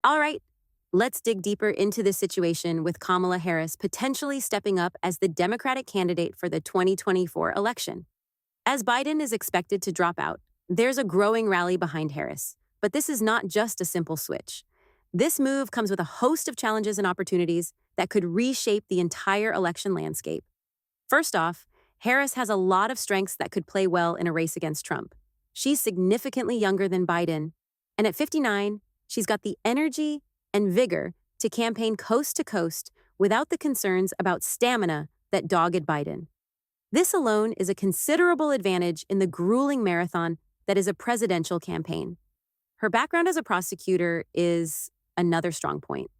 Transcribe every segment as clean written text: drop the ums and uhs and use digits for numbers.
All right, let's dig deeper into this situation with Kamala Harris potentially stepping up as the Democratic candidate for the 2024 election. As Biden is expected to drop out, there's a growing rally behind Harris. But this is not just a simple switch. This move comes with a host of challenges and opportunities that could reshape the entire election landscape. First off, Harris has a lot of strengths that could play well in a race against Trump. She's significantly younger than Biden, and at 59, she's got the energy and vigor to campaign coast to coast without the concerns about stamina that dogged Biden. This alone is a considerable advantage in the grueling marathon that is a presidential campaign. Her background as a prosecutor is another strong point.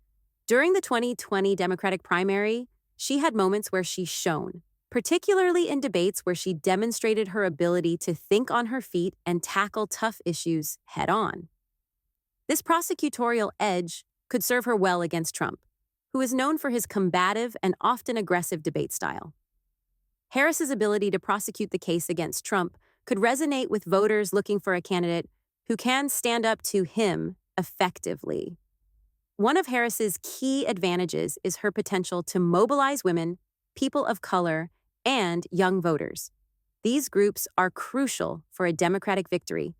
During the 2020 Democratic primary, she had moments where she shone, particularly in debates where she demonstrated her ability to think on her feet and tackle tough issues head on. This prosecutorial edge could serve her well against Trump, who is known for his combative and often aggressive debate style. Harris's ability to prosecute the case against Trump could resonate with voters looking for a candidate who can stand up to him effectively. One of Harris's key advantages is her potential to mobilize women, people of color, and young voters. These groups are crucial for a Democratic victory.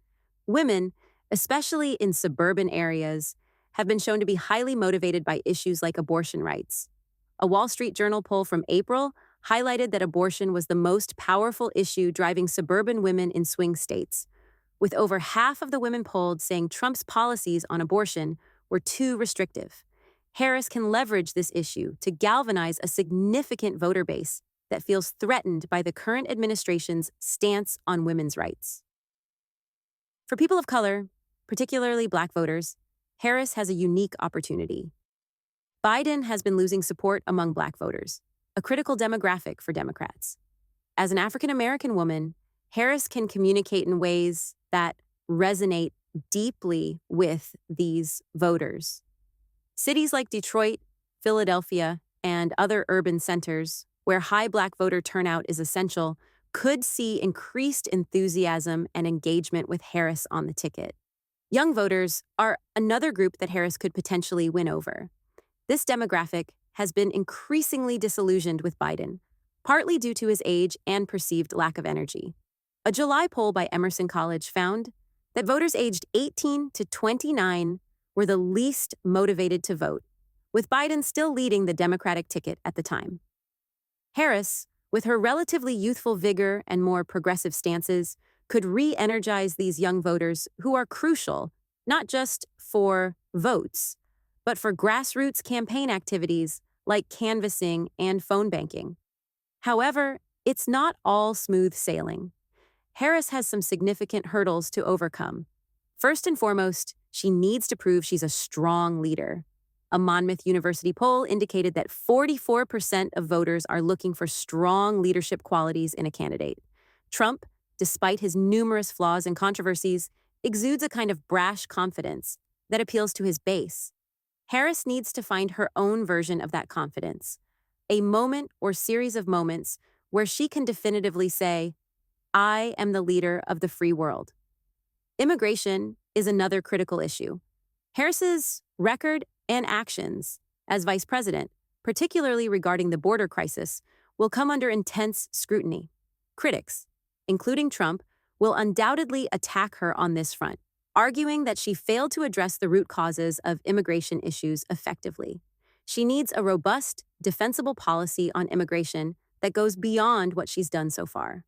Women, especially in suburban areas, have been shown to be highly motivated by issues like abortion rights. A Wall Street Journal poll from April highlighted that abortion was the most powerful issue driving suburban women in swing states, with over half of the women polled saying Trump's policies on abortion were too restrictive. Harris can leverage this issue to galvanize a significant voter base that feels threatened by the current administration's stance on women's rights. For people of color, particularly Black voters, Harris has a unique opportunity. Biden has been losing support among Black voters, a critical demographic for Democrats. As an African American woman, Harris can communicate in ways that resonate deeply with these voters. Cities like Detroit, Philadelphia, and other urban centers, where high Black voter turnout is essential, could see increased enthusiasm and engagement with Harris on the ticket. Young voters are another group that Harris could potentially win over. This demographic has been increasingly disillusioned with Biden, partly due to his age and perceived lack of energy. A July poll by Emerson College found that voters aged 18 to 29 were the least motivated to vote, with Biden still leading the Democratic ticket at the time. Harris, with her relatively youthful vigor and more progressive stances, could re-energize these young voters who are crucial, not just for votes, but for grassroots campaign activities like canvassing and phone banking. However, it's not all smooth sailing. Harris has some significant hurdles to overcome. First and foremost, she needs to prove she's a strong leader. A Monmouth University poll indicated that 44% of voters are looking for strong leadership qualities in a candidate. Trump, despite his numerous flaws and controversies, exudes a kind of brash confidence that appeals to his base. Harris needs to find her own version of that confidence, a moment or series of moments where she can definitively say, "I am the leader of the free world." Immigration is another critical issue. Harris's record and actions as vice president, particularly regarding the border crisis, will come under intense scrutiny. Critics, including Trump, will undoubtedly attack her on this front, arguing that she failed to address the root causes of immigration issues effectively. She needs a robust, defensible policy on immigration that goes beyond what she's done so far.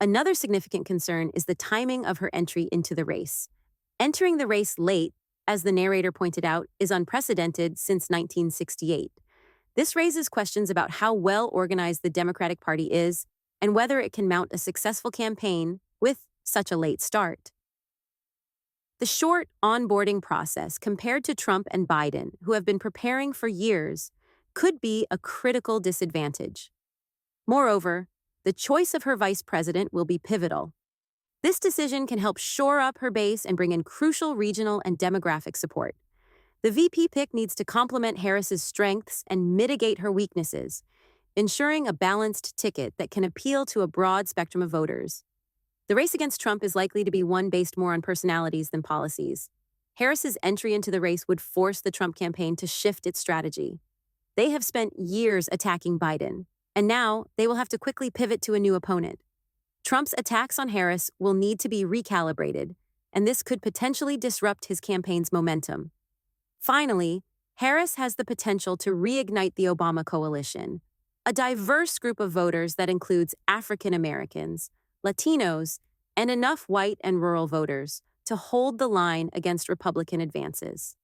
Another significant concern is the timing of her entry into the race. Entering the race late, as the narrator pointed out, is unprecedented since 1968. This raises questions about how well organized the Democratic Party is and whether it can mount a successful campaign with such a late start. The short onboarding process compared to Trump and Biden, who have been preparing for years, could be a critical disadvantage. Moreover, the choice of her vice president will be pivotal. This decision can help shore up her base and bring in crucial regional and demographic support. The VP pick needs to complement Harris's strengths and mitigate her weaknesses, ensuring a balanced ticket that can appeal to a broad spectrum of voters. The race against Trump is likely to be one based more on personalities than policies. Harris's entry into the race would force the Trump campaign to shift its strategy. They have spent years attacking Biden, and now they will have to quickly pivot to a new opponent. Trump's attacks on Harris will need to be recalibrated, and this could potentially disrupt his campaign's momentum. Finally, Harris has the potential to reignite the Obama coalition, a diverse group of voters that includes African Americans, Latinos, and enough white and rural voters to hold the line against Republican advances.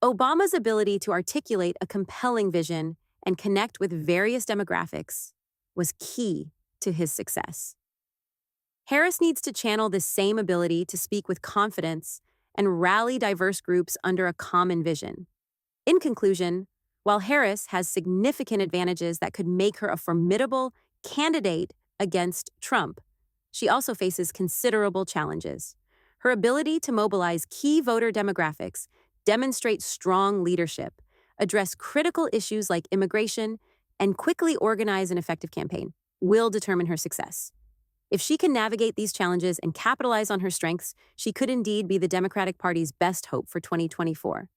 Obama's ability to articulate a compelling vision and connect with various demographics was key to his success. Harris needs to channel this same ability to speak with confidence and rally diverse groups under a common vision. In conclusion, while Harris has significant advantages that could make her a formidable candidate against Trump, she also faces considerable challenges. Her ability to mobilize key voter demographics, demonstrate strong leadership, address critical issues like immigration, and quickly organize an effective campaign will determine her success. If she can navigate these challenges and capitalize on her strengths, she could indeed be the Democratic Party's best hope for 2024.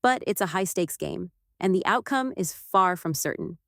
But it's a high-stakes game, and the outcome is far from certain.